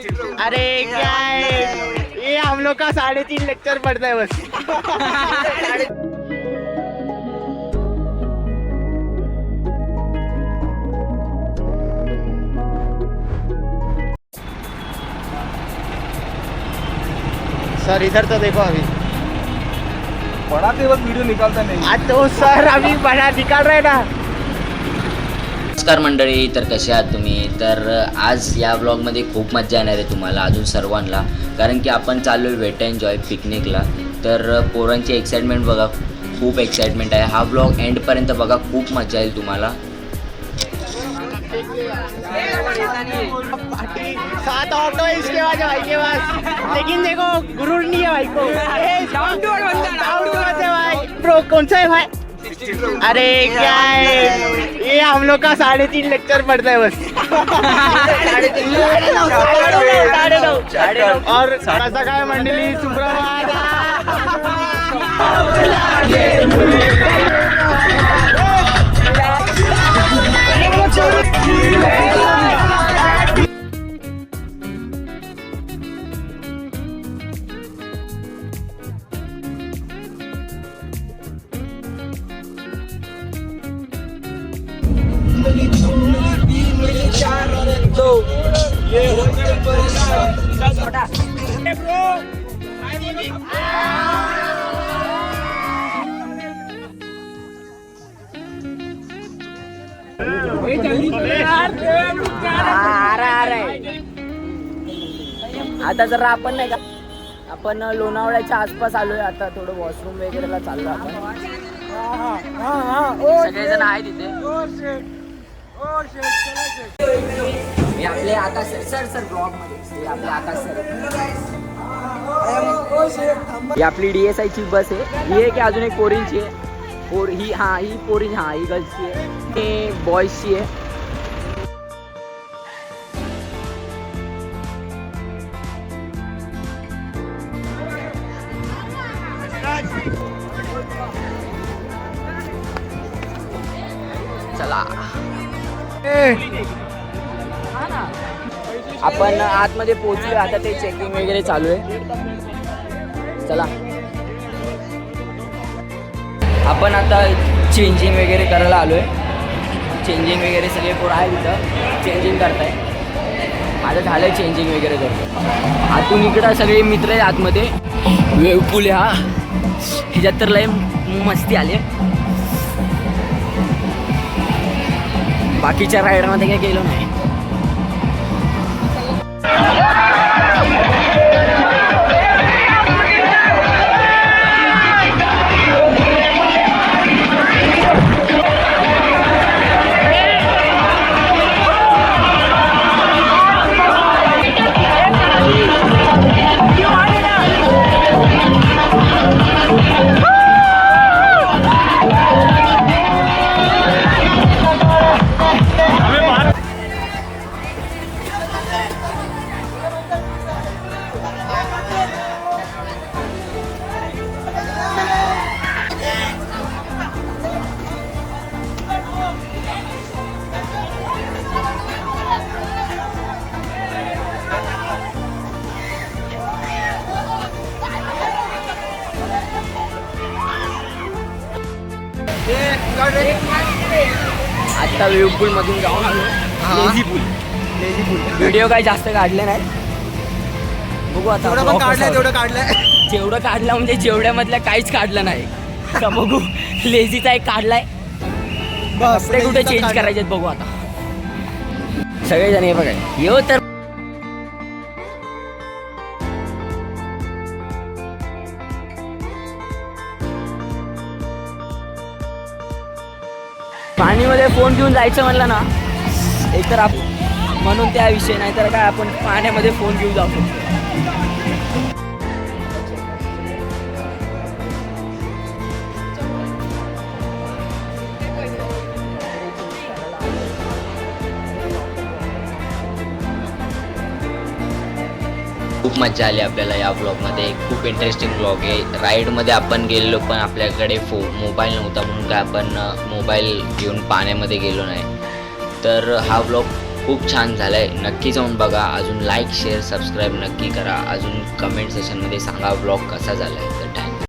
अरे क्या है ये, हम लोग का 3.5 लेक्चर पड़ता है बस। सर इधर तो देखो, अभी बनाते वक्त वीडियो निकालता नहीं। आज तो सर अभी बना निकाल रहे ना। नमस्कार मंडळी, तर कसे आहात तुम्ही? तर आज या ब्लॉगमध्ये खूप मजा येणार आहे तुम्हाला अजून सर्वांना, कारण की आपण चाललो आहे वेट एन्जॉय पिकनिकला। तर पोरांची एक्साइटमेंट बघा, खूप एक्साइटमेंट आहे। हा ब्लॉग एंडपर्यंत बघा, खूप मजा येईल तुम्हाला। 7 ऑटो है इसके बाद भाई के पास, लेकिन देखो गुरूर नहीं है भाई को। डाउन टू अर्थ है भाई। प्रो कौन सा है भाई? अरे क्या है ये, हम लोग का 3.5 लेक्चर पड़ता है बस। 9:30 और कसं काय मंडळी, सुप्रभात। आता जरा आपण नाही का, आपण लोणावळ्याच्या आसपास आलोय। आता थोडं वॉशरूम वगैरेला चाललो आपण। सगळेजण आहे तिथे। हे आपले आकाश सर ब्लॉग मध्ये आपले आकाश सर। ही आपली DSI ची बस आहे। ही आहे की अजून एक पोरींची आहे। ही पोरी, ही गर्ल्सची आहे, ही बॉईजची आहे। चला आपण आतमध्ये पोहोचलोय, आता ते चेकिंग वगैरे चालू आहे। चला आपण आता चेंजिंग वगैरे करायला आलोय। चेंजिंग वगैरे सगळे पोरं आहे तिथं, चेंजिंग करताय। माझं झालंय चेंजिंग वगैरे करतो। आतून इकडं सगळे मित्र आहे आतमध्ये। वेव पूल आहे हा, ह्याच्यात तर लय मस्ती आली। बाकीच्या राईडमध्ये काही गेलो नाही। आता वेव्ह पूल मधून जाऊन आलो, लेझी पूल। व्हिडिओ काही जास्त काढले नाही, बघू आता। जेवढं काढलंय जेवढं काढलं म्हणजे जेवढ्यामधल्या काहीच काढलं नाही का, बघू। लेझीचा एक काढलाय, कपडे कुठे चेंज करायचे बघू आता। सगळेजण हे बघा, येऊ तर पाणीमध्ये फोन घेऊन जायचं म्हणलं ना, एकतर आपण म्हणून त्या विषय, नाही तर काय आपण पाण्यामध्ये फोन घेऊन जाऊ शकतो। खूप मजा आली आपल्याला या ब्लॉगमध्ये। खूप इंटरेस्टिंग ब्लॉग आहे। राईडमध्ये आपण गेलेलो, पण आपल्याकडे मोबाईल नव्हता, म्हणून काय आपण मोबाईल घेऊन पाण्यामध्ये गेलो नाही। तर हा ब्लॉग खूप छान झालं आहे. नक्की जाऊन बघा. अजून लाईक शेअर सबस्क्राईब नक्की करा. अजून कमेंट सेशनमध्ये सांगा व्लॉग कसा झाला आहे. तर